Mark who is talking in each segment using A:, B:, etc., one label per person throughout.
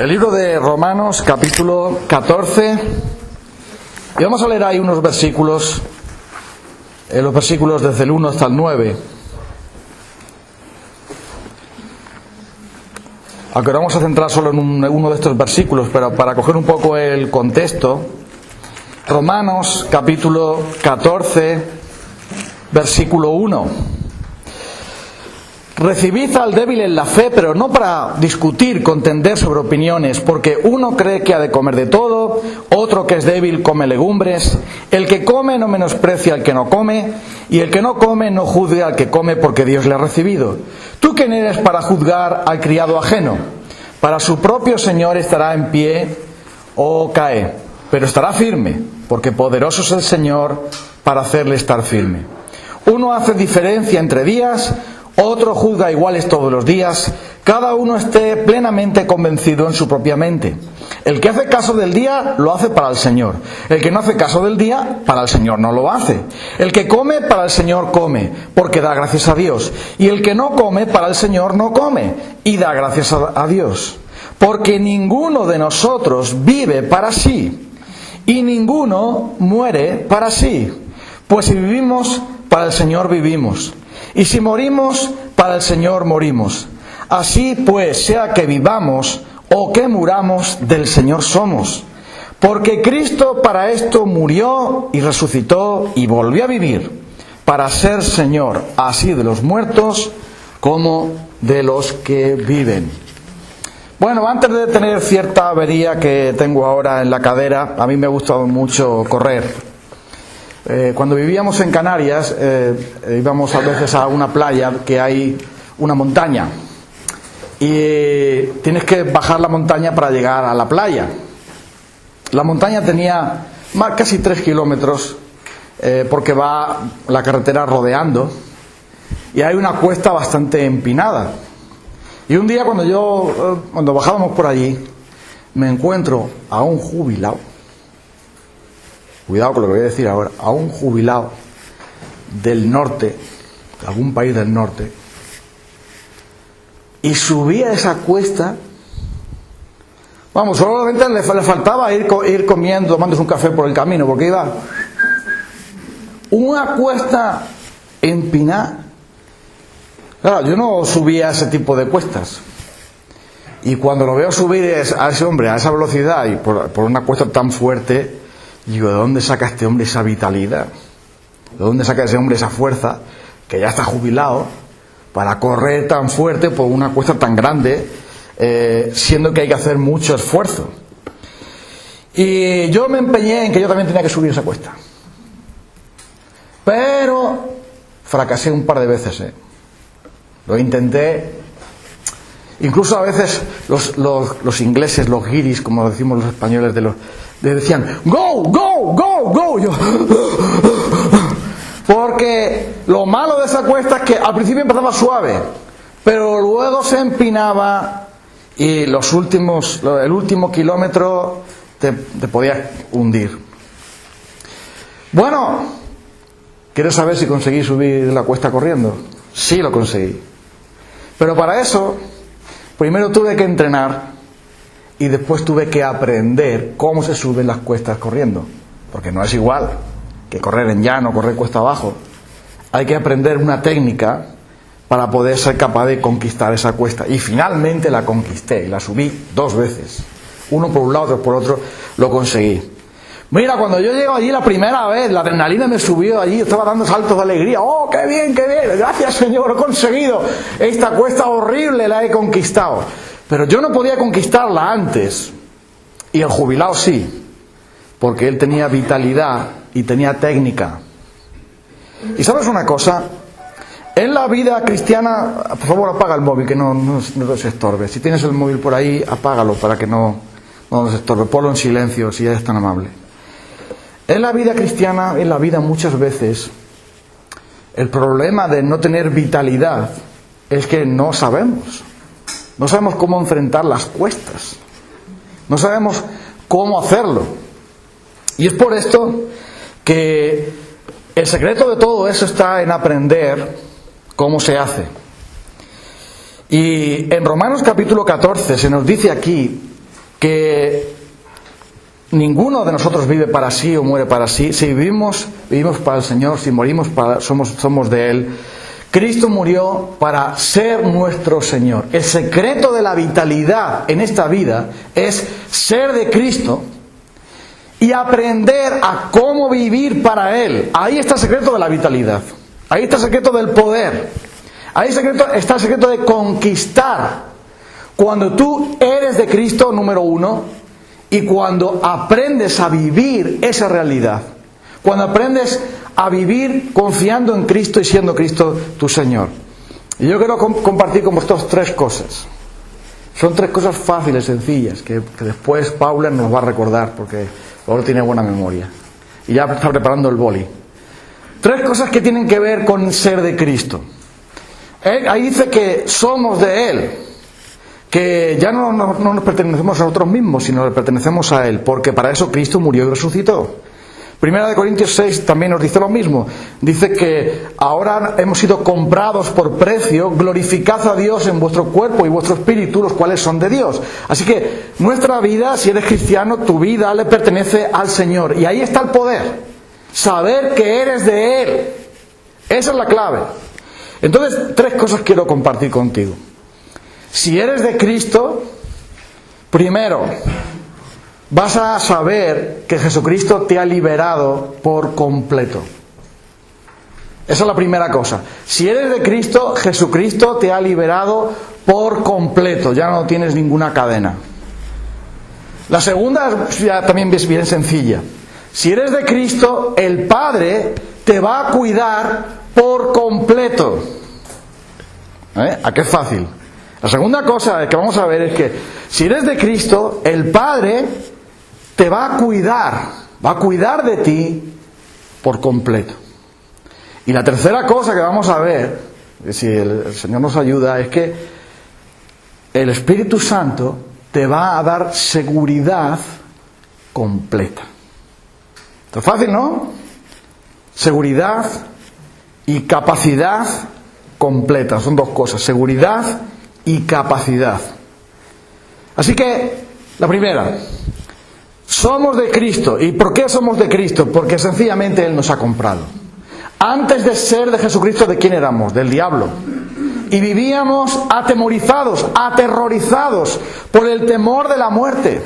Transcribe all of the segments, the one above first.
A: El libro de Romanos, capítulo 14, y vamos a leer ahí unos versículos, los versículos desde el 1 hasta el 9. Aunque vamos a centrar solo en uno de estos versículos, pero para coger un poco el contexto. Romanos, capítulo 14, versículo 1. Recibid al débil en la fe, pero no para discutir, contender sobre opiniones, porque uno cree que ha de comer de todo, otro que es débil come legumbres, el que come no menosprecia al que no come, y el que no come no juzgue al que come, porque Dios le ha recibido. ¿Tú quién eres para juzgar al criado ajeno? Para su propio Señor estará en pie o cae, pero estará firme, porque poderoso es el Señor para hacerle estar firme. Uno hace diferencia entre días, otro juzga iguales todos los días, cada uno esté plenamente convencido en su propia mente. El que hace caso del día, lo hace para el Señor. El que no hace caso del día, para el Señor no lo hace. El que come, para el Señor come, porque da gracias a Dios. Y el que no come, para el Señor no come, y da gracias a Dios. Porque ninguno de nosotros vive para sí, y ninguno muere para sí. Pues si vivimos, para el Señor vivimos. Y si morimos, para el Señor morimos. Así pues, sea que vivamos o que muramos, del Señor somos. Porque Cristo para esto murió y resucitó y volvió a vivir, para ser Señor, así de los muertos como de los que viven. Bueno, antes de tener cierta avería que tengo ahora en la cadera, a mí me ha gustado mucho correr. Cuando vivíamos en Canarias, íbamos a veces a una playa que hay una montaña y tienes que bajar la montaña para llegar a la playa. La montaña tenía casi 3 kilómetros porque va la carretera rodeando y hay una cuesta bastante empinada. Y un día cuando bajábamos por allí, me encuentro a un jubilado. Cuidado con lo que voy a decir ahora. A un jubilado del norte, de algún país del norte, y subía esa cuesta. Vamos, solamente le faltaba ir comiendo, tomándose un café por el camino, porque iba una cuesta empinada. Claro, yo no subía ese tipo de cuestas. Y cuando lo veo subir a ese hombre a esa velocidad y por una cuesta tan fuerte, digo, ¿de dónde saca este hombre esa vitalidad? ¿De dónde saca ese hombre esa fuerza, que ya está jubilado, para correr tan fuerte por una cuesta tan grande, siendo que hay que hacer mucho esfuerzo? Y yo me empeñé en que yo también tenía que subir esa cuesta. Pero fracasé un par de veces. Lo intenté. Incluso a veces los ingleses, los guiris, como decimos los españoles, le decían, go, go, go, go. Yo, porque lo malo de esa cuesta es que al principio empezaba suave, pero luego se empinaba y el último kilómetro te podías hundir. Bueno, ¿quieres saber si conseguí subir la cuesta corriendo? Sí, lo conseguí. Pero para eso, primero tuve que entrenar y después tuve que aprender cómo se suben las cuestas corriendo. Porque no es igual que correr en llano, correr cuesta abajo. Hay que aprender una técnica para poder ser capaz de conquistar esa cuesta. Y finalmente la conquisté, y la subí 2 veces. Uno por un lado, otro por otro, lo conseguí. Mira, cuando yo llego allí la primera vez, la adrenalina me subió allí, estaba dando saltos de alegría. ¡Oh, qué bien, qué bien! Gracias, Señor, lo he conseguido. Esta cuesta horrible la he conquistado. Pero yo no podía conquistarla antes. Y el jubilado sí, porque él tenía vitalidad y tenía técnica. ¿Y sabes una cosa? En la vida cristiana, por favor apaga el móvil, que no nos estorbe. Si tienes el móvil por ahí, apágalo para que no nos estorbe. Ponlo en silencio, si eres tan amable. En la vida cristiana, en la vida muchas veces, el problema de no tener vitalidad es que no sabemos. No sabemos cómo enfrentar las cuestas. No sabemos cómo hacerlo. Y es por esto que el secreto de todo eso está en aprender cómo se hace. Y en Romanos capítulo 14 se nos dice aquí que ninguno de nosotros vive para sí o muere para sí. Si vivimos, vivimos para el Señor. Si morimos, somos de Él. Cristo murió para ser nuestro Señor. El secreto de la vitalidad en esta vida es ser de Cristo y aprender a cómo vivir para Él. Ahí está el secreto de la vitalidad. Ahí está el secreto del poder. Ahí está el secreto de conquistar. Cuando tú eres de Cristo, número uno, y cuando aprendes a vivir esa realidad. Cuando aprendes a vivir confiando en Cristo y siendo Cristo tu Señor. Y yo quiero compartir con vosotros 3 cosas. Son 3 cosas fáciles, sencillas, que después Paula nos va a recordar, porque Paula tiene buena memoria. Y ya está preparando el boli. 3 cosas que tienen que ver con ser de Cristo. Ahí dice que somos de Él. Que ya no nos pertenecemos a nosotros mismos, sino le pertenecemos a Él, porque para eso Cristo murió y resucitó. Primera de Corintios 6 también nos dice lo mismo. Dice que ahora hemos sido comprados por precio, glorificad a Dios en vuestro cuerpo y vuestro espíritu, los cuales son de Dios. Así que nuestra vida, si eres cristiano, tu vida le pertenece al Señor. Y ahí está el poder. Saber que eres de Él. Esa es la clave. Entonces, 3 cosas quiero compartir contigo. Si eres de Cristo, primero, vas a saber que Jesucristo te ha liberado por completo. Esa es la primera cosa. Si eres de Cristo, Jesucristo te ha liberado por completo. Ya no tienes ninguna cadena. La segunda ya también es bien sencilla. Si eres de Cristo, el Padre te va a cuidar por completo. ¿A qué es fácil? La segunda cosa que vamos a ver es que si eres de Cristo, el Padre te va a cuidar de ti por completo. Y la tercera cosa que vamos a ver, si el Señor nos ayuda, es que el Espíritu Santo te va a dar seguridad completa. Esto es fácil, ¿no? Seguridad y capacidad completa. Son 2 cosas, seguridad y capacidad. Así que, la primera, somos de Cristo. ¿Y por qué somos de Cristo? Porque sencillamente Él nos ha comprado. Antes de ser de Jesucristo, ¿de quién éramos? Del diablo. Y vivíamos atemorizados, aterrorizados por el temor de la muerte,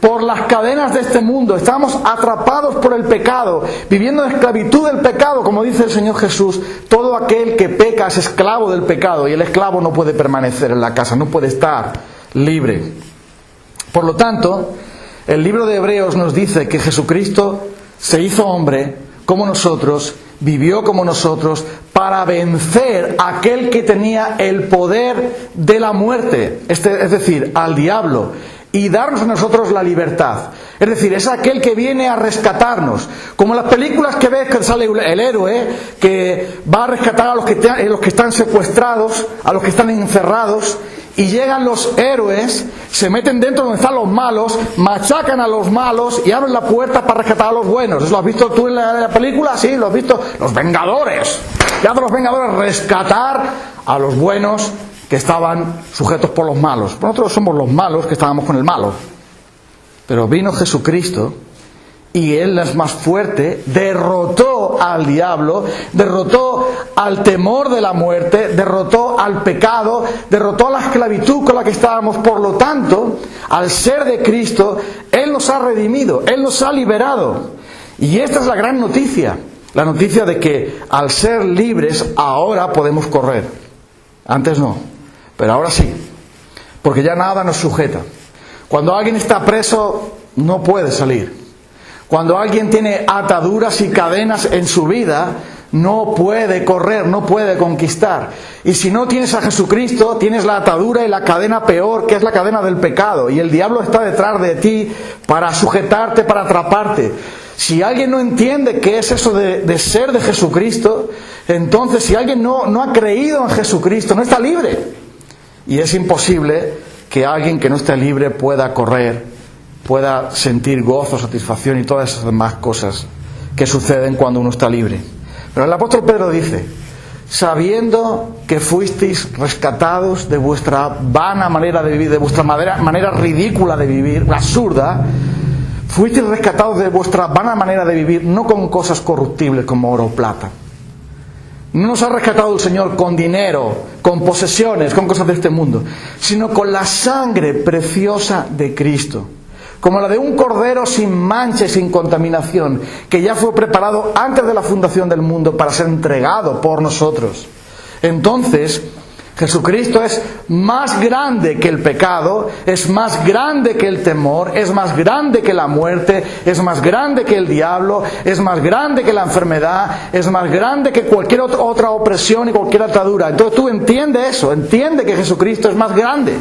A: por las cadenas de este mundo. Estábamos atrapados por el pecado, viviendo en esclavitud del pecado, como dice el Señor Jesús. Todo aquel que peca es esclavo del pecado, y el esclavo no puede permanecer en la casa, no puede estar libre. Por lo tanto, el libro de Hebreos nos dice que Jesucristo se hizo hombre como nosotros, vivió como nosotros, para vencer a aquel que tenía el poder de la muerte, es decir, al diablo, y darnos a nosotros la libertad. Es decir, es aquel que viene a rescatarnos. Como en las películas que ves que sale el héroe que va a rescatar a los que están secuestrados, a los que están encerrados, y llegan los héroes, se meten dentro donde están los malos, machacan a los malos y abren la puerta para rescatar a los buenos. ¿Lo has visto tú en la película? Sí, lo has visto. Los Vengadores. Ya de los Vengadores rescatar a los buenos que estaban sujetos por los malos. Nosotros somos los malos que estábamos con el malo. Pero vino Jesucristo y Él es más fuerte, derrotó al diablo, derrotó al temor de la muerte, derrotó al pecado, derrotó a la esclavitud con la que estábamos. Por lo tanto, al ser de Cristo, Él nos ha redimido, Él nos ha liberado. Y esta es la gran noticia, la noticia de que al ser libres ahora podemos correr. Antes no, pero ahora sí, porque ya nada nos sujeta. Cuando alguien está preso, no puede salir. Cuando alguien tiene ataduras y cadenas en su vida, no puede correr, no puede conquistar. Y si no tienes a Jesucristo, tienes la atadura y la cadena peor, que es la cadena del pecado. Y el diablo está detrás de ti para sujetarte, para atraparte. Si alguien no entiende qué es eso de ser de Jesucristo, entonces si alguien no ha creído en Jesucristo, no está libre. Y es imposible que alguien que no esté libre pueda correr, pueda sentir gozo, satisfacción y todas esas demás cosas que suceden cuando uno está libre. Pero el apóstol Pedro dice, sabiendo que fuisteis rescatados de vuestra vana manera de vivir, de vuestra manera ridícula de vivir, absurda. Fuisteis rescatados de vuestra vana manera de vivir, no con cosas corruptibles como oro o plata. No nos ha rescatado el Señor con dinero, con posesiones, con cosas de este mundo, sino con la sangre preciosa de Cristo, como la de un cordero sin mancha y sin contaminación, que ya fue preparado antes de la fundación del mundo para ser entregado por nosotros. Entonces, Jesucristo es más grande que el pecado, es más grande que el temor, es más grande que la muerte, es más grande que el diablo, es más grande que la enfermedad, es más grande que cualquier otra opresión y cualquier atadura. Entonces tú entiende eso, entiende que Jesucristo es más grande.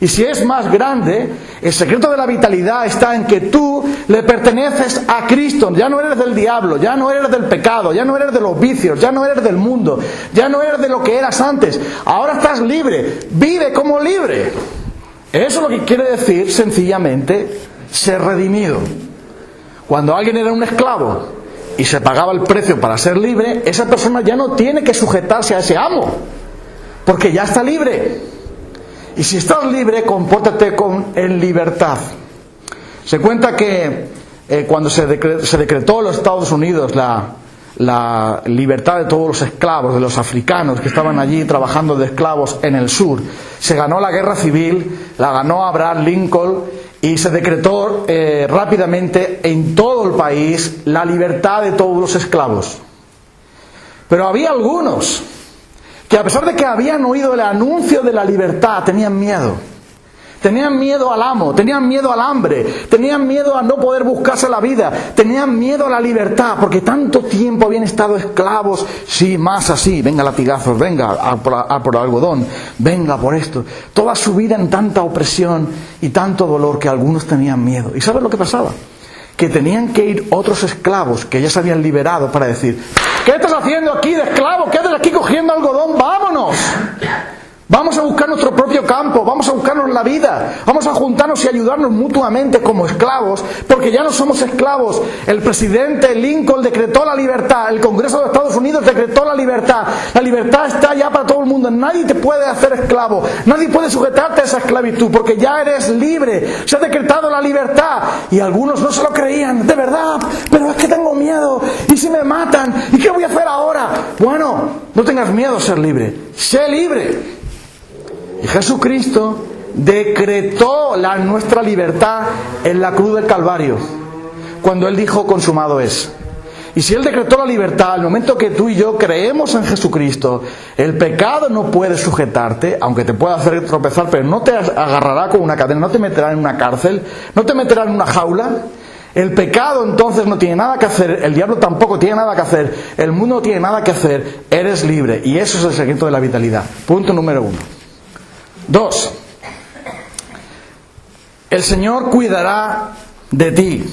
A: Y si es más grande, el secreto de la vitalidad está en que tú le perteneces a Cristo. Ya no eres del diablo, ya no eres del pecado, ya no eres de los vicios, ya no eres del mundo, ya no eres de lo que eras antes. Ahora estás libre, vive como libre. Eso es lo que quiere decir sencillamente ser redimido. Cuando alguien era un esclavo y se pagaba el precio para ser libre, esa persona ya no tiene que sujetarse a ese amo, porque ya está libre. Y si estás libre, compórtate en libertad. Se cuenta que cuando se decretó en los Estados Unidos la libertad de todos los esclavos, de los africanos que estaban allí trabajando de esclavos en el sur, se ganó la guerra civil, la ganó Abraham Lincoln y se decretó rápidamente en todo el país la libertad de todos los esclavos. Pero había algunos que a pesar de que habían oído el anuncio de la libertad, tenían miedo. Tenían miedo al amo, tenían miedo al hambre, tenían miedo a no poder buscarse la vida, tenían miedo a la libertad, porque tanto tiempo habían estado esclavos, sí, más así, venga latigazos, venga a por algodón, venga por esto. Toda su vida en tanta opresión y tanto dolor que algunos tenían miedo. ¿Y sabes lo que pasaba? Que tenían que ir otros esclavos que ya se habían liberado para decir: ¿qué estás haciendo aquí de esclavo? ¿Qué haces aquí cogiendo algodón? ¡Vámonos! Vamos a buscar nuestro propio campo, vamos a buscarnos la vida, vamos a juntarnos y ayudarnos mutuamente como esclavos, porque ya no somos esclavos. El presidente Lincoln decretó la libertad, el Congreso de Estados Unidos decretó la libertad está ya para todo el mundo, nadie te puede hacer esclavo, nadie puede sujetarte a esa esclavitud, porque ya eres libre, se ha decretado la libertad. Y algunos no se lo creían, de verdad, pero es que tengo miedo, y si me matan, ¿y qué voy a hacer ahora? Bueno, no tengas miedo a ser libre, sé libre. Y Jesucristo decretó nuestra libertad en la cruz del Calvario, cuando Él dijo: consumado es. Y si Él decretó la libertad, al momento que tú y yo creemos en Jesucristo, el pecado no puede sujetarte, aunque te pueda hacer tropezar, pero no te agarrará con una cadena, no te meterá en una cárcel, no te meterá en una jaula. El pecado entonces no tiene nada que hacer, el diablo tampoco tiene nada que hacer, el mundo no tiene nada que hacer, eres libre. Y eso es el secreto de la vitalidad. Punto número 1. 2. El Señor cuidará de ti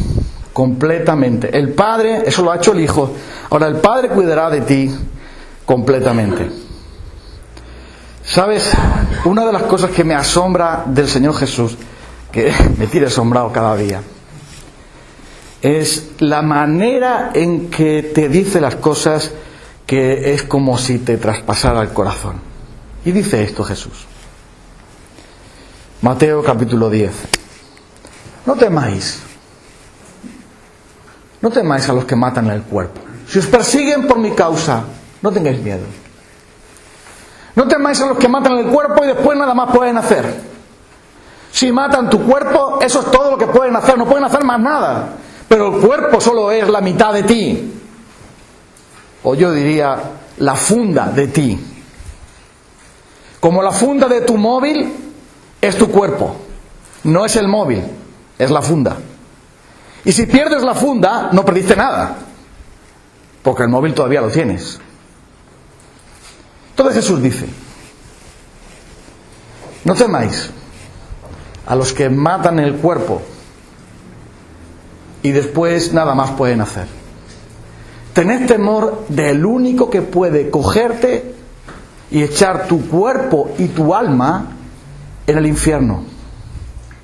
A: completamente. El Padre, eso lo ha hecho el Hijo, ahora el Padre cuidará de ti completamente. ¿Sabes? Una de las cosas que me asombra del Señor Jesús, que me tiene asombrado cada día, es la manera en que te dice las cosas, que es como si te traspasara el corazón. Y dice esto Jesús. Mateo capítulo 10. No temáis a los que matan el cuerpo. Si os persiguen por mi causa, no tengáis miedo. No temáis a los que matan el cuerpo y después nada más pueden hacer. Si matan tu cuerpo, eso es todo lo que pueden hacer, no pueden hacer más nada. Pero el cuerpo solo es la mitad de ti. O yo diría, la funda de ti. Como la funda de tu móvil es tu cuerpo, no es el móvil, es la funda. Y si pierdes la funda, no perdiste nada, porque el móvil todavía lo tienes. Entonces Jesús dice: no temáis a los que matan el cuerpo y después nada más pueden hacer. Tened temor del único que puede cogerte y echar tu cuerpo y tu alma en el infierno.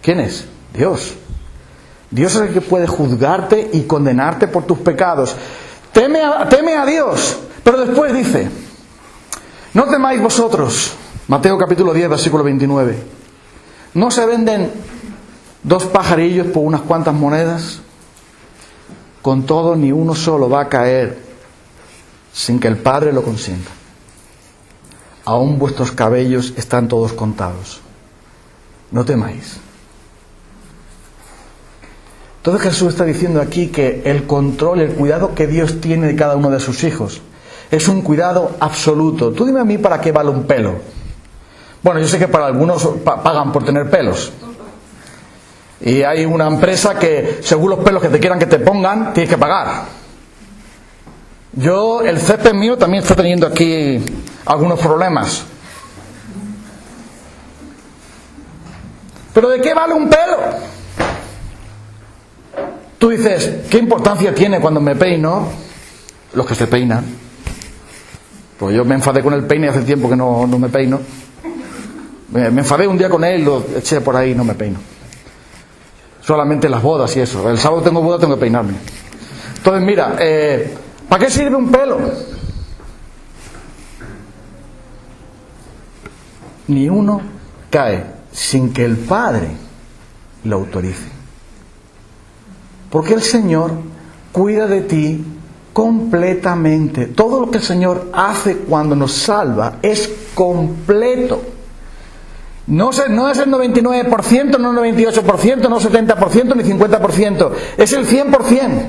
A: ¿Quién es? Dios. Dios es el que puede juzgarte y condenarte por tus pecados. Teme a Dios. Pero después dice: No temáis vosotros, Mateo capítulo 10, versículo 29. ¿No se venden 2 pajarillos por unas cuantas monedas? Con todo, ni uno solo va a caer sin que el Padre lo consienta. Aún vuestros cabellos están todos contados. No temáis. Entonces Jesús está diciendo aquí que el control, el cuidado que Dios tiene de cada uno de sus hijos es un cuidado absoluto. Tú dime a mí para qué vale un pelo. Bueno, yo sé que para algunos pagan por tener pelos. Y hay una empresa que, según los pelos que te quieran que te pongan, tienes que pagar. Yo, el césped mío también está teniendo aquí algunos problemas. ¿Pero de qué vale un pelo? Tú dices, ¿qué importancia tiene cuando me peino? Los que se peinan. Pues yo me enfadé con el peine hace tiempo que no me peino. Me enfadé un día con él, lo eché por ahí y no me peino. Solamente las bodas y eso. El sábado tengo boda, tengo que peinarme. Entonces, mira, ¿para qué sirve un pelo? Ni uno cae sin que el Padre lo autorice. Porque el Señor cuida de ti completamente. Todo lo que el Señor hace cuando nos salva es completo. No es el 99%, no el 98%, no el 70%, ni 50%. Es el 100%.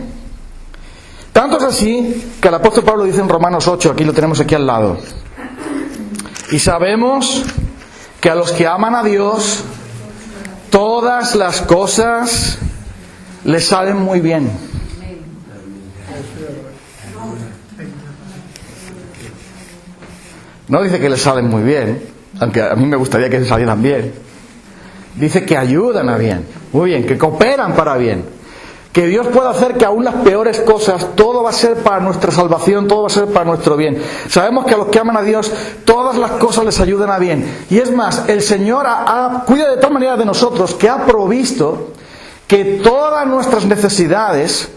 A: Tanto es así que el apóstol Pablo dice en Romanos 8, aquí lo tenemos aquí al lado. Y sabemos que a los que aman a Dios, todas las cosas les salen muy bien. No dice que les salen muy bien, aunque a mí me gustaría que se salieran bien. Dice que ayudan a bien, muy bien, que cooperan para bien. Que Dios pueda hacer que aún las peores cosas, todo va a ser para nuestra salvación, todo va a ser para nuestro bien. Sabemos que a los que aman a Dios, todas las cosas les ayudan a bien. Y es más, el Señor cuida de tal manera de nosotros que ha provisto que todas nuestras necesidades,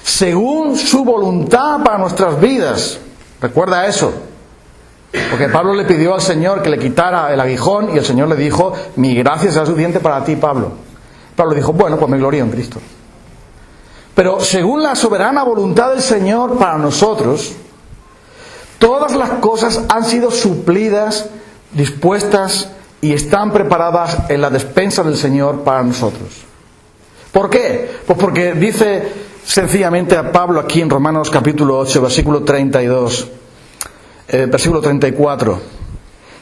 A: según su voluntad para nuestras vidas. Recuerda eso. Porque Pablo le pidió al Señor que le quitara el aguijón y el Señor le dijo, mi gracia será suficiente para ti, Pablo. Pablo dijo, bueno, pues me glorío en Cristo. Pero según la soberana voluntad del Señor para nosotros, todas las cosas han sido suplidas, dispuestas y están preparadas en la despensa del Señor para nosotros. ¿Por qué? Pues porque dice sencillamente a Pablo aquí en Romanos capítulo 8, versículo 32, versículo 34.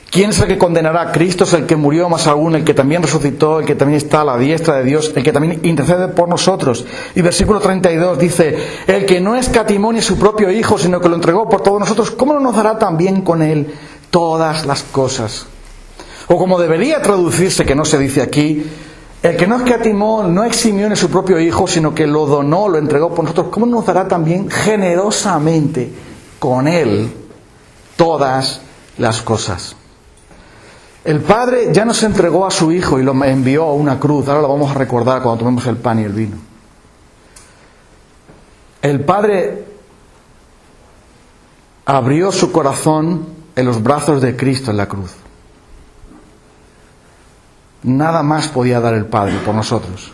A: ¿Quién es el que condenará? Cristo es el que murió, más aún el que también resucitó, el que también está a la diestra de Dios, el que también intercede por nosotros. Y versículo 32 dice, el que no escatimó ni a su propio Hijo, sino que lo entregó por todos nosotros, ¿cómo no nos dará también con él todas las cosas? O como debería traducirse, que no se dice aquí, el que no escatimó, no eximió ni a su propio Hijo, sino que lo donó, lo entregó por nosotros, ¿cómo nos dará también generosamente con él todas las cosas? El Padre ya nos entregó a su Hijo y lo envió a una cruz. Ahora lo vamos a recordar cuando tomemos el pan y el vino. El Padre abrió su corazón en los brazos de Cristo en la cruz. Nada más podía dar el Padre por nosotros.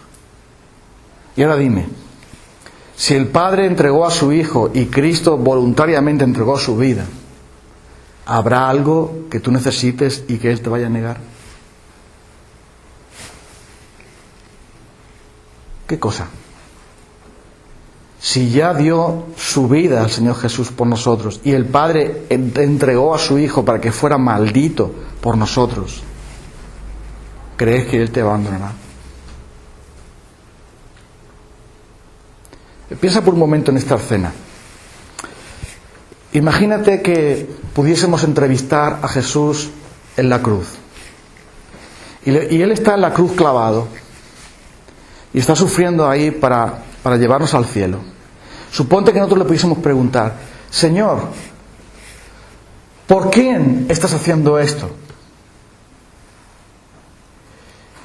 A: Y ahora dime, si el Padre entregó a su Hijo y Cristo voluntariamente entregó su vida, ¿habrá algo que tú necesites y que Él te vaya a negar? ¿Qué cosa? Si ya dio su vida al Señor Jesús por nosotros y el Padre entregó a su Hijo para que fuera maldito por nosotros, ¿crees que Él te abandonará? Piensa por un momento en esta escena. Imagínate que pudiésemos entrevistar a Jesús en la cruz. Y Él está en la cruz clavado. Y está sufriendo ahí para llevarnos al cielo. Suponte que nosotros le pudiésemos preguntar, Señor, ¿por quién estás haciendo esto?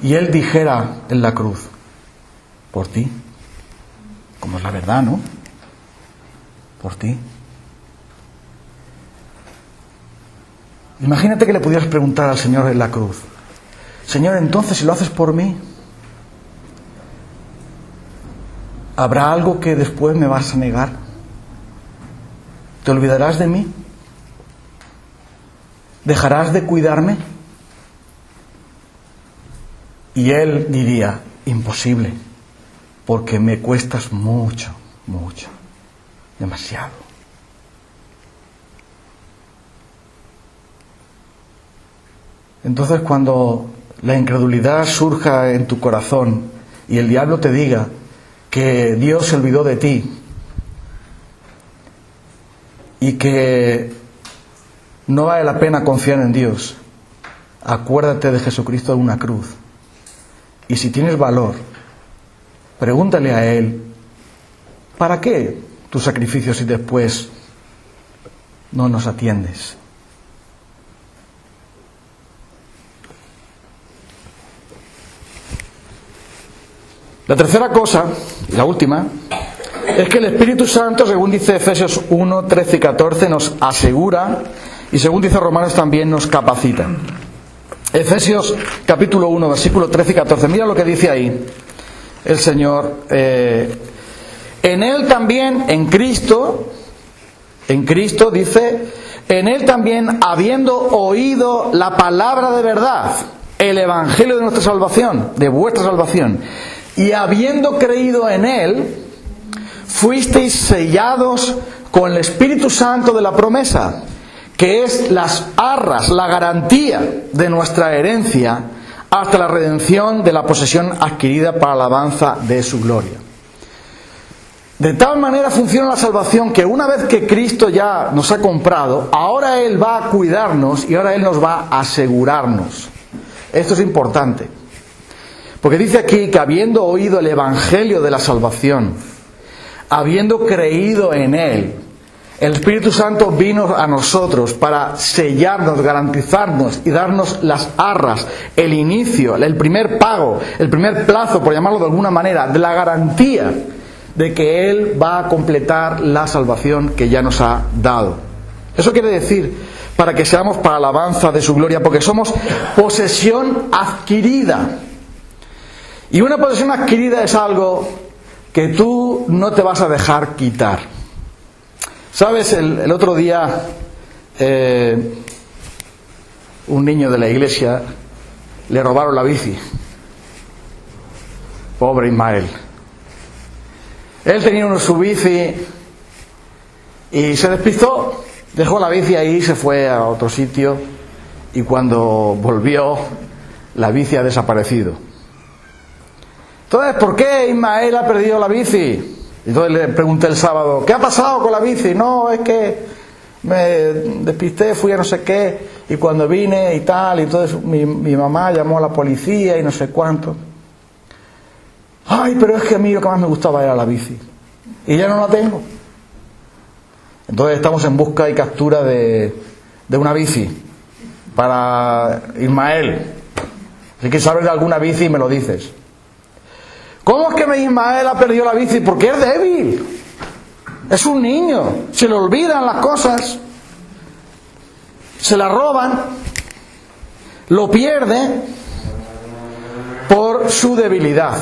A: Y Él dijera en la cruz, por ti. Como es la verdad, ¿no? Por ti. Imagínate que le pudieras preguntar al Señor en la cruz: Señor, entonces si lo haces por mí, ¿habrá algo que después me vas a negar? ¿Te olvidarás de mí? ¿Dejarás de cuidarme? Y Él diría: imposible, porque me cuestas mucho, mucho, demasiado. Entonces, cuando la incredulidad surja en tu corazón y el diablo te diga que Dios se olvidó de ti y que no vale la pena confiar en Dios, acuérdate de Jesucristo en una cruz. Y si tienes valor, pregúntale a Él: ¿para qué tus sacrificios si después no nos atiendes? La tercera cosa, la última, es que el Espíritu Santo, según dice Efesios 1, 13 y 14, nos asegura, y según dice Romanos también nos capacita. Efesios capítulo 1, versículo 13 y 14, mira lo que dice ahí el Señor. En Él también, en Cristo dice, en Él también, habiendo oído la palabra de verdad, el Evangelio de nuestra salvación, de vuestra salvación, y habiendo creído en Él, fuisteis sellados con el Espíritu Santo de la promesa, que es las arras, la garantía de nuestra herencia, hasta la redención de la posesión adquirida para la alabanza de su gloria. De tal manera funciona la salvación que una vez que Cristo ya nos ha comprado, ahora Él va a cuidarnos y ahora Él nos va a asegurarnos. Esto es importante. Porque dice aquí que habiendo oído el Evangelio de la salvación, habiendo creído en Él, el Espíritu Santo vino a nosotros para sellarnos, garantizarnos y darnos las arras, el inicio, el primer pago, el primer plazo, por llamarlo de alguna manera, de la garantía de que Él va a completar la salvación que ya nos ha dado. Eso quiere decir, para que seamos para alabanza de su gloria, porque somos posesión adquirida. Y una posesión adquirida es algo que tú no te vas a dejar quitar. ¿Sabes? El otro día un niño de la iglesia le robaron la bici. Pobre Ismael. Él tenía su bici y se despistó, dejó la bici ahí, se fue a otro sitio y cuando volvió la bici ha desaparecido. Entonces, ¿por qué Ismael ha perdido la bici? Entonces le pregunté el sábado: ¿qué ha pasado con la bici? No, es que me despisté, fui a no sé qué, y cuando vine y tal, y entonces mi mamá llamó a la policía y no sé cuánto. Ay, pero es que a mí lo que más me gustaba era la bici, y ya no la tengo. Entonces estamos en busca y captura de una bici para Ismael. Si quieres saber de alguna bici, me lo dices. ¿Cómo es que Ismael ha perdido la bici? Porque es débil. Es un niño. Se le olvidan las cosas. Se la roban. Lo pierde por su debilidad.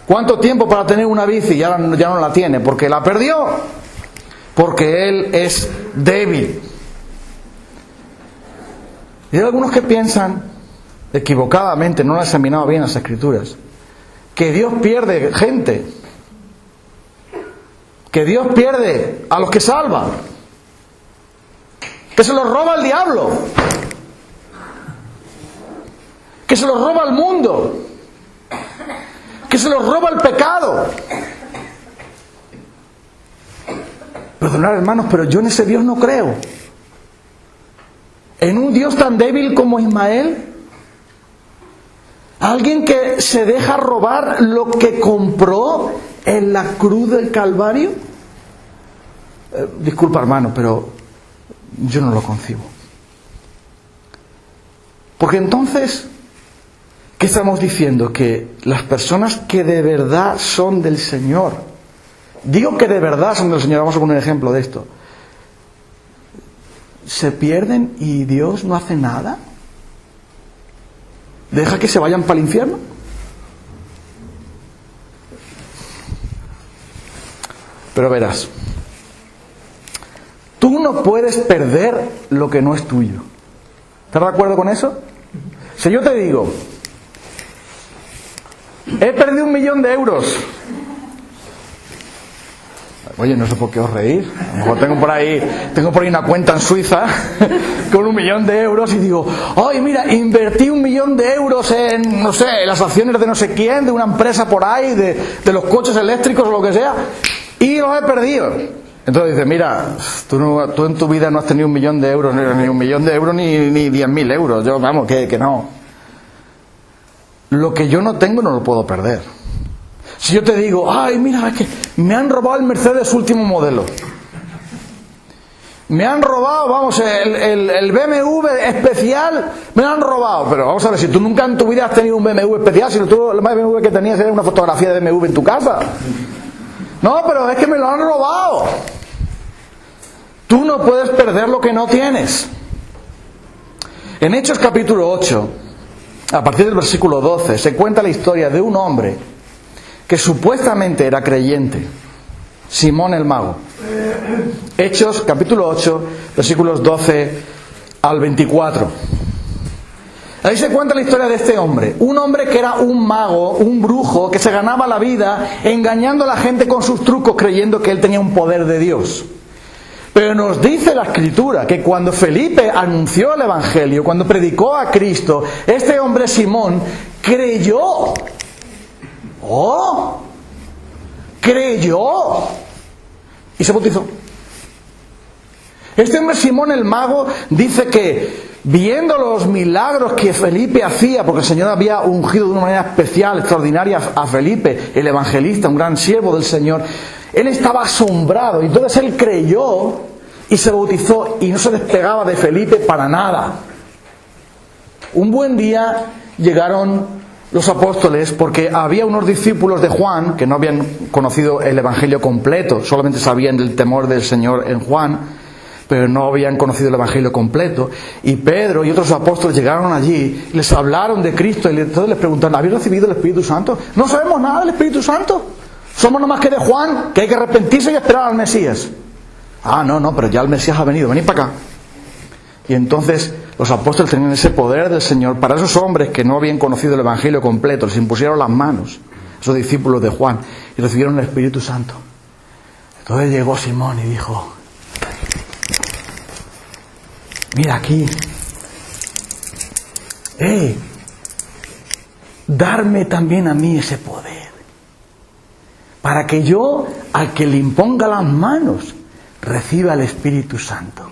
A: ¿Cuánto tiempo para tener una bici? Ya no la tiene. Porque la perdió. Porque él es débil. Y hay algunos que piensan, equivocadamente, no han examinado bien las Escrituras, que Dios pierde gente, que Dios pierde a los que salva, que se los roba el diablo, que se los roba el mundo, que se los roba el pecado. Perdonad, hermanos, pero yo en ese Dios no creo. En un Dios tan débil como Ismael, alguien que se deja robar lo que compró en la cruz del Calvario. Disculpa, hermano, pero yo no lo concibo. Porque entonces, ¿qué estamos diciendo? Que las personas que de verdad son del Señor, digo que de verdad son del Señor, vamos a poner un ejemplo de esto. se pierden y Dios no hace nada? ¿Deja que se vayan para el infierno? Pero verás, tú no puedes perder lo que no es tuyo. ¿Estás de acuerdo con eso? Si yo te digo, he perdido 1.000.000 de euros. Oye, no sé por qué os reír. A lo mejor tengo por ahí una cuenta en Suiza con 1.000.000 de euros y digo, ay, mira, invertí 1.000.000 de euros en, no sé, las acciones de no sé quién, de una empresa por ahí, de los coches eléctricos o lo que sea, y los he perdido. Entonces dice, mira, tú en tu vida no has tenido 1.000.000 de euros, ni 1.000.000 de euros, ni 10.000 euros. Yo, vamos, que no. Lo que yo no tengo no lo puedo perder. Si yo te digo, ay, mira, es que me han robado el Mercedes último modelo. Me han robado, vamos, el BMW especial, me lo han robado. Pero vamos a ver, si tú nunca en tu vida has tenido un BMW especial, si tú el BMW que tenías era una fotografía de BMW en tu casa. No, pero es que me lo han robado. Tú no puedes perder lo que no tienes. En Hechos capítulo 8, a partir del versículo 12, se cuenta la historia de un hombre que supuestamente era creyente, Simón el Mago. Hechos capítulo 8, versículos 12 al 24. Ahí se cuenta la historia de este hombre, un hombre que era un mago, un brujo, que se ganaba la vida engañando a la gente con sus trucos, creyendo que él tenía un poder de Dios. Pero nos dice la Escritura que cuando Felipe anunció el Evangelio, cuando predicó a Cristo, este hombre Simón creyó. ¡Oh! Creyó y se bautizó. Este hombre Simón el Mago dice que viendo los milagros que Felipe hacía, porque el Señor había ungido de una manera especial, extraordinaria a Felipe, el evangelista, un gran siervo del Señor, él estaba asombrado y entonces él creyó y se bautizó y no se despegaba de Felipe para nada. Un buen día llegaron los apóstoles, porque había unos discípulos de Juan que no habían conocido el Evangelio completo, solamente sabían del temor del Señor en Juan, pero no habían conocido el Evangelio completo. Y Pedro y otros apóstoles llegaron allí, les hablaron de Cristo y entonces les preguntaron, ¿habéis recibido el Espíritu Santo? No sabemos nada del Espíritu Santo, somos nomás que de Juan, que hay que arrepentirse y esperar al Mesías. Ah, no, pero ya el Mesías ha venido, venid para acá. Y entonces los apóstoles tenían ese poder del Señor para esos hombres que no habían conocido el Evangelio completo. Les impusieron las manos, esos discípulos de Juan, y recibieron el Espíritu Santo. Entonces llegó Simón y dijo, mira aquí, darme también a mí ese poder, para que yo, al que le imponga las manos, reciba el Espíritu Santo.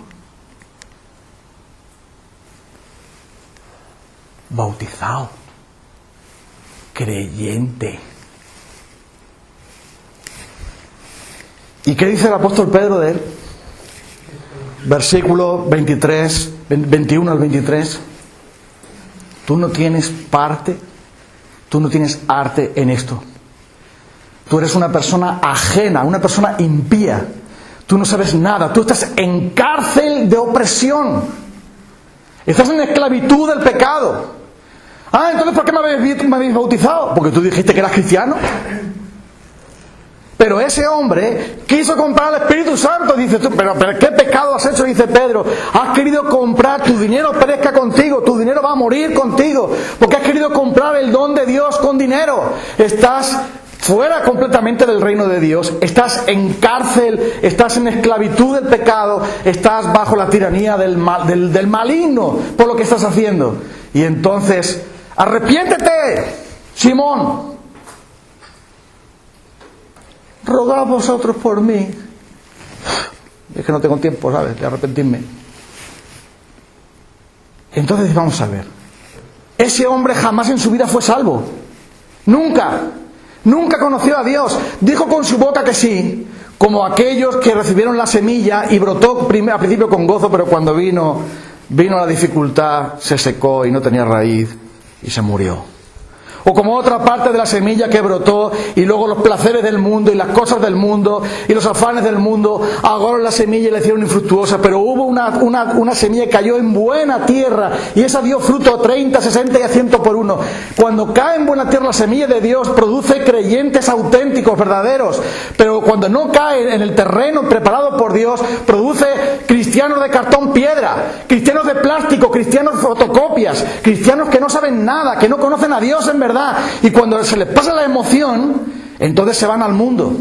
A: Bautizado, creyente. ¿Y qué dice el apóstol Pedro de él? Versículo 21 al 23. Tú no tienes parte, tú no tienes arte en esto. Tú eres una persona ajena, una persona impía. Tú no sabes nada, tú estás en cárcel de opresión. Estás en esclavitud del pecado. Ah, entonces ¿por qué me habéis bautizado? Porque tú dijiste que eras cristiano. Pero ese hombre quiso comprar el Espíritu Santo. Dice tú, pero ¿qué pecado has hecho? Dice Pedro. Has querido comprar, tu dinero perezca contigo, tu dinero va a morir contigo, porque has querido comprar el don de Dios con dinero. Estás fuera completamente del reino de Dios, estás en cárcel, estás en esclavitud del pecado, estás bajo la tiranía del maligno por lo que estás haciendo. Y entonces, arrepiéntete, Simón. Rogad vosotros por mí. Es que no tengo tiempo, ¿sabes?, de arrepentirme. Entonces vamos a ver. Ese hombre jamás en su vida fue salvo. Nunca conoció a Dios. Dijo con su boca que sí, como aquellos que recibieron la semilla y brotó al principio con gozo, pero cuando vino la dificultad se secó y no tenía raíz y se murió. O como otra parte de la semilla que brotó y luego los placeres del mundo y las cosas del mundo y los afanes del mundo ahogaron la semilla y la hicieron infructuosa. Pero hubo una semilla que cayó en buena tierra y esa dio fruto 30, 60 y a 100 por uno. Cuando cae en buena tierra la semilla de Dios produce creyentes auténticos, verdaderos. Pero cuando no cae en el terreno preparado por Dios, produce cristianos de cartón piedra, cristianos de plástico, cristianos fotocopias, cristianos que no saben nada, que no conocen a Dios en verdad. Y cuando se les pasa la emoción, entonces se van al mundo,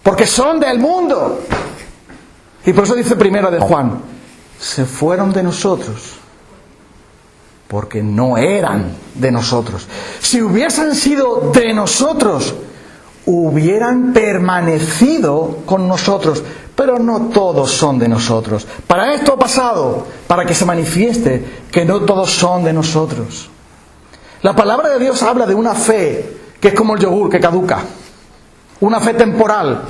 A: porque son del mundo. Y por eso dice primero de Juan, se fueron de nosotros porque no eran de nosotros. Si hubiesen sido de nosotros, hubieran permanecido con nosotros, pero no todos son de nosotros. Para esto ha pasado, para que se manifieste que no todos son de nosotros. La palabra de Dios habla de una fe que es como el yogur, que caduca, una fe temporal.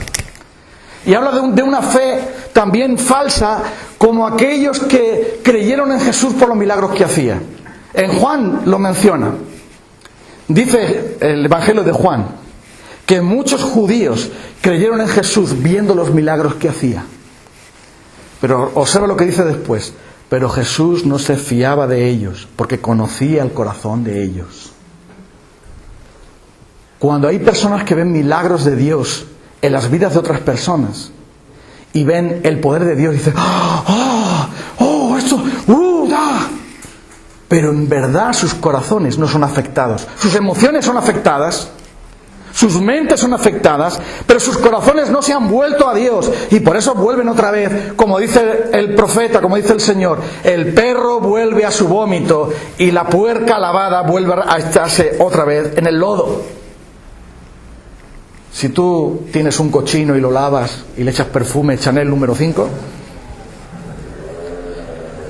A: Y habla de una fe también falsa, como aquellos que creyeron en Jesús por los milagros que hacía. En Juan lo menciona. Dice el Evangelio de Juan que muchos judíos creyeron en Jesús viendo los milagros que hacía. Pero observa lo que dice después. Pero Jesús no se fiaba de ellos, porque conocía el corazón de ellos. Cuando hay personas que ven milagros de Dios en las vidas de otras personas y ven el poder de Dios, dicen, esto, pero en verdad sus corazones no son afectados. Sus emociones son afectadas, sus mentes son afectadas, pero sus corazones no se han vuelto a Dios. Y por eso vuelven otra vez, como dice el profeta, como dice el Señor, el perro vuelve a su vómito y la puerca lavada vuelve a echarse otra vez en el lodo. Si tú tienes un cochino y lo lavas y le echas perfume Chanel número 5,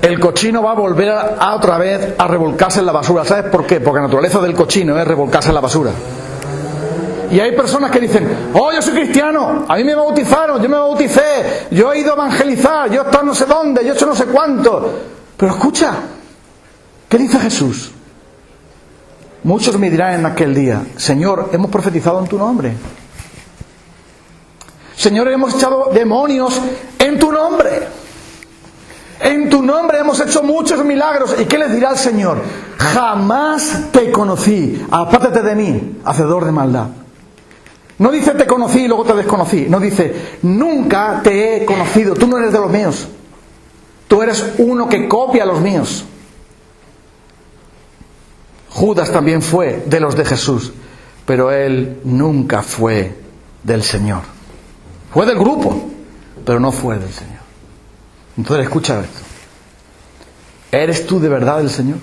A: el cochino va a volver otra vez a revolcarse en la basura. ¿Sabes por qué? Porque la naturaleza del cochino es revolcarse en la basura. Y hay personas que dicen, yo soy cristiano, a mí me bautizaron, yo me bauticé, yo he ido a evangelizar, yo he estado no sé dónde, yo he hecho no sé cuánto. Pero escucha, ¿qué dice Jesús? Muchos me dirán en aquel día, Señor, hemos profetizado en tu nombre. Señor, hemos echado demonios en tu nombre. En tu nombre hemos hecho muchos milagros. ¿Y qué les dirá el Señor? Jamás te conocí, apártate de mí, hacedor de maldad. No dice te conocí y luego te desconocí. No dice nunca te he conocido. Tú no eres de los míos. Tú eres uno que copia a los míos. Judas también fue de los de Jesús, pero él nunca fue del Señor. Fue del grupo, pero no fue del Señor. Entonces escucha esto. ¿Eres tú de verdad del Señor?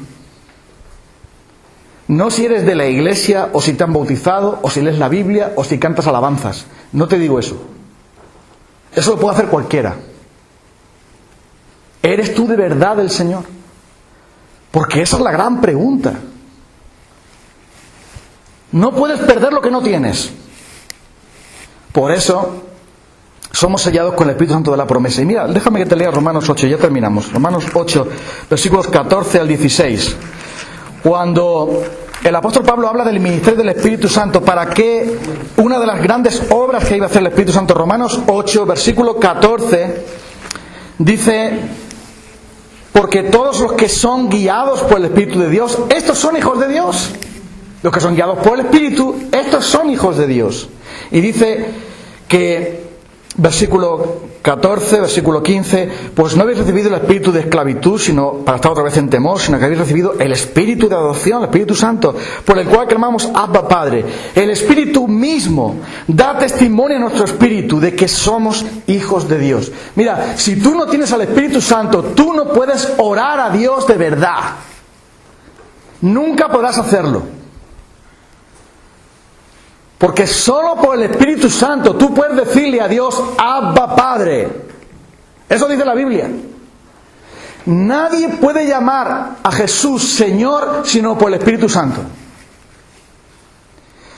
A: No si eres de la iglesia, o si te han bautizado, o si lees la Biblia, o si cantas alabanzas. No te digo eso. Eso lo puede hacer cualquiera. ¿Eres tú de verdad del Señor? Porque esa es la gran pregunta. No puedes perder lo que no tienes. Por eso somos sellados con el Espíritu Santo de la promesa. Y mira, déjame que te lea Romanos 8, ya terminamos. Romanos 8, versículos 14 al 16. Cuando el apóstol Pablo habla del ministerio del Espíritu Santo, ¿para qué? Una de las grandes obras que iba a hacer el Espíritu Santo, Romanos 8, versículo 14, dice, porque todos los que son guiados por el Espíritu de Dios, estos son hijos de Dios. Los que son guiados por el Espíritu, estos son hijos de Dios. Y dice que, versículo 14, versículo 15, pues no habéis recibido el espíritu de esclavitud, sino para estar otra vez en temor, sino que habéis recibido el espíritu de adopción, el Espíritu Santo, por el cual clamamos Abba Padre. El Espíritu mismo da testimonio a nuestro espíritu de que somos hijos de Dios. Mira, si tú no tienes al Espíritu Santo, tú no puedes orar a Dios de verdad. Nunca podrás hacerlo. Porque solo por el Espíritu Santo tú puedes decirle a Dios, Abba Padre. Eso dice la Biblia. Nadie puede llamar a Jesús Señor sino por el Espíritu Santo.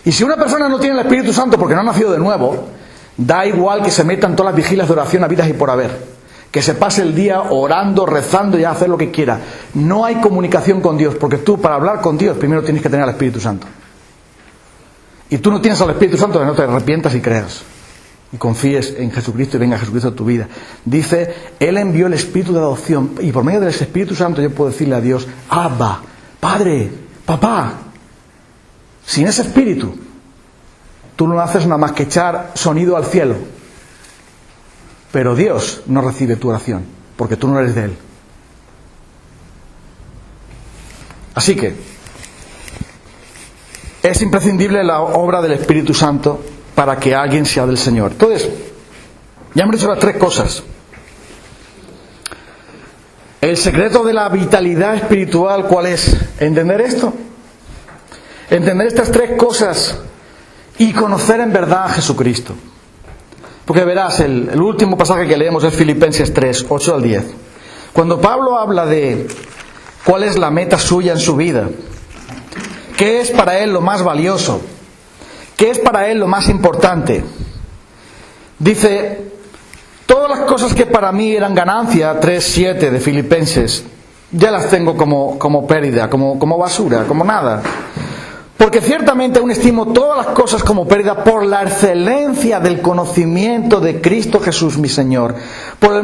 A: Y si una persona no tiene el Espíritu Santo porque no ha nacido de nuevo, da igual que se metan todas las vigilias de oración habidas y por haber. Que se pase el día orando, rezando y hacer lo que quiera. No hay comunicación con Dios, porque tú para hablar con Dios primero tienes que tener al Espíritu Santo. y tú no tienes al Espíritu Santo, que no te arrepientas y creas y confíes en Jesucristo y venga Jesucristo a tu vida. Dice, Él envió el Espíritu de adopción, y por medio del Espíritu Santo yo puedo decirle a Dios, Abba, Padre, Papá. Sin ese Espíritu tú no haces nada más que echar sonido al cielo, pero Dios no recibe tu oración porque tú no eres de Él. Así que es imprescindible la obra del Espíritu Santo para que alguien sea del Señor. Entonces, ya hemos dicho las tres cosas. El secreto de la vitalidad espiritual, ¿cuál es? ¿Entender esto? Entender estas tres cosas y conocer en verdad a Jesucristo. Porque verás, el último pasaje que leemos es Filipenses 3, 8 al 10. Cuando Pablo habla de cuál es la meta suya en su vida, qué es para él lo más valioso, qué es para él lo más importante, dice, todas las cosas que para mí eran ganancia, 3:7 de Filipenses, ya las tengo como pérdida, como basura, como nada. Porque ciertamente aún estimo todas las cosas como pérdida por la excelencia del conocimiento de Cristo Jesús mi Señor, por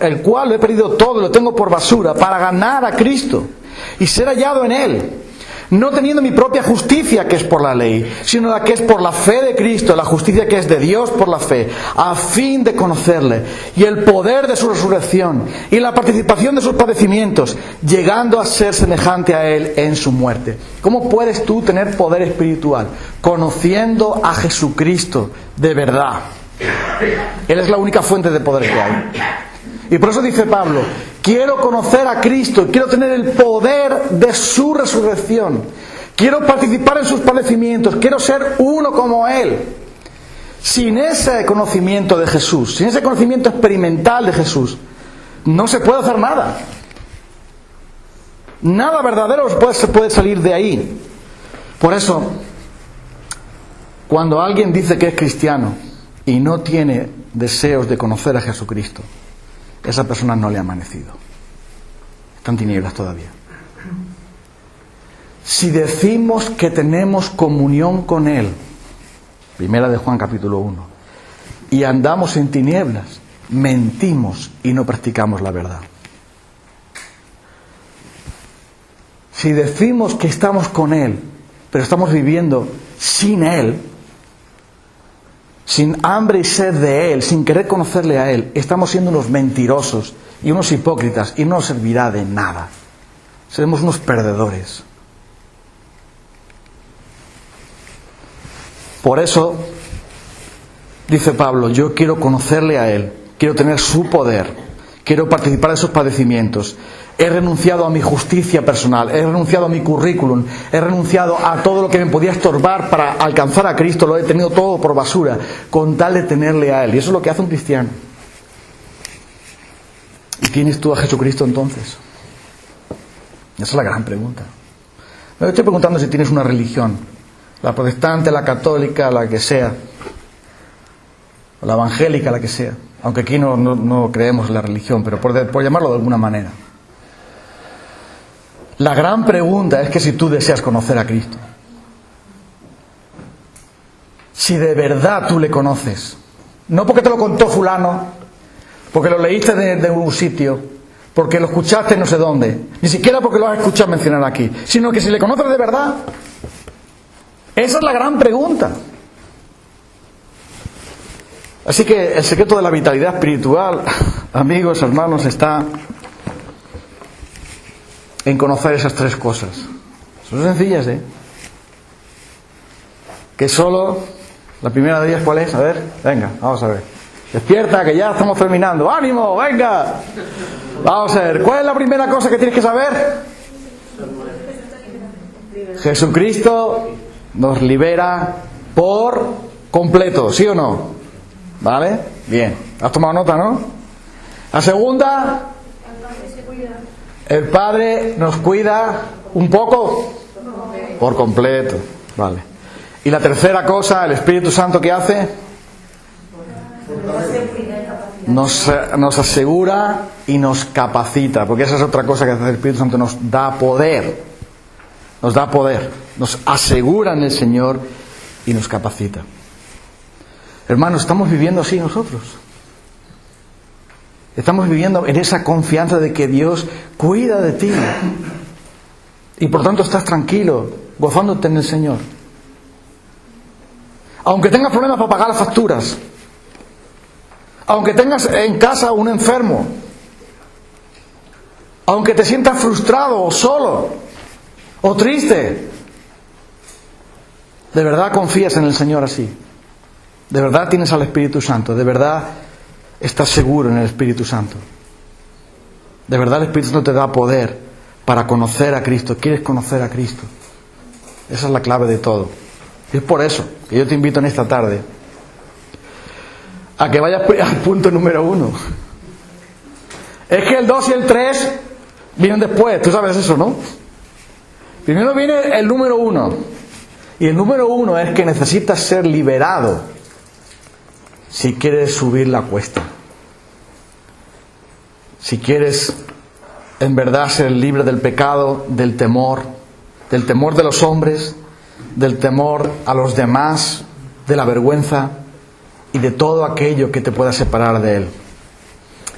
A: el cual lo he perdido todo, lo tengo por basura, para ganar a Cristo y ser hallado en Él, no teniendo mi propia justicia que es por la ley, sino la que es por la fe de Cristo, la justicia que es de Dios por la fe, a fin de conocerle y el poder de su resurrección y la participación de sus padecimientos, llegando a ser semejante a Él en su muerte. ¿Cómo puedes tú tener poder espiritual? Conociendo a Jesucristo de verdad. Él es la única fuente de poder que hay. Y por eso dice Pablo, quiero conocer a Cristo, quiero tener el poder de su resurrección, quiero participar en sus padecimientos, quiero ser uno como Él. Sin ese conocimiento de Jesús, sin ese conocimiento experimental de Jesús, no se puede hacer nada. Nada verdadero se puede salir de ahí. Por eso, cuando alguien dice que es cristiano y no tiene deseos de conocer a Jesucristo, esa persona no le ha amanecido. Está en tinieblas todavía. Si decimos que tenemos comunión con Él, primera de Juan capítulo 1, y andamos en tinieblas, mentimos y no practicamos la verdad. Si decimos que estamos con Él, pero estamos viviendo sin Él, sin hambre y sed de Él, sin querer conocerle a Él, estamos siendo unos mentirosos y unos hipócritas y no nos servirá de nada. Seremos unos perdedores. Por eso, dice Pablo, yo quiero conocerle a Él, quiero tener su poder, quiero participar de sus padecimientos. He renunciado a mi justicia personal, he renunciado a mi currículum, he renunciado a todo lo que me podía estorbar para alcanzar a Cristo, lo he tenido todo por basura, con tal de tenerle a Él. Y eso es lo que hace un cristiano. ¿Y tienes tú a Jesucristo entonces? Esa es la gran pregunta. No estoy preguntando si tienes una religión, la protestante, la católica, la que sea, o la evangélica, la que sea, aunque aquí no creemos en la religión, pero por llamarlo de alguna manera. La gran pregunta es que si tú deseas conocer a Cristo, si de verdad tú le conoces, no porque te lo contó fulano, porque lo leíste de un sitio, porque lo escuchaste no sé dónde, ni siquiera porque lo has escuchado mencionar aquí, sino que si le conoces de verdad. Esa es la gran pregunta. Así que el secreto de la vitalidad espiritual, amigos, hermanos, está en conocer esas tres cosas. Son sencillas, Que solo, la primera de ellas, ¿cuál es? A ver, venga, vamos a ver. Despierta, que ya estamos terminando. ¡Ánimo, venga! Vamos a ver, ¿cuál es la primera cosa que tienes que saber? Jesucristo nos libera por completo, ¿sí o no? ¿Vale? Bien, has tomado nota, ¿no? La segunda, el Padre nos cuida un poco, por completo, vale. Y la tercera cosa, el Espíritu Santo, ¿qué hace? Nos asegura y nos capacita, porque esa es otra cosa que hace el Espíritu Santo, nos da poder, nos asegura en el Señor y nos capacita. Hermanos, estamos viviendo así nosotros. Estamos viviendo en esa confianza de que Dios cuida de ti. Y por tanto estás tranquilo, gozándote en el Señor. Aunque tengas problemas para pagar las facturas, aunque tengas en casa un enfermo, aunque te sientas frustrado o solo o triste, ¿de verdad confías en el Señor así? ¿De verdad tienes al Espíritu Santo? ¿De verdad estás seguro en el Espíritu Santo? ¿De verdad el Espíritu Santo te da poder para conocer a Cristo? ¿Quieres conocer a Cristo? Esa es la clave de todo. Y es por eso que yo te invito en esta tarde a que vayas al punto número 1. Es que el 2 y el 3 vienen después, tú sabes eso, ¿no? Primero viene el número 1. Y el número 1 es que necesitas ser liberado si quieres subir la cuesta. Si quieres en verdad ser libre del pecado, del temor de los hombres, del temor a los demás, de la vergüenza y de todo aquello que te pueda separar de Él.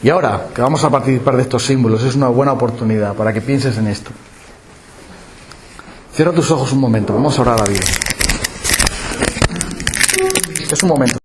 A: Y ahora que vamos a participar de estos símbolos, es una buena oportunidad para que pienses en esto. Cierra tus ojos un momento, vamos a orar a Dios. Es un momento.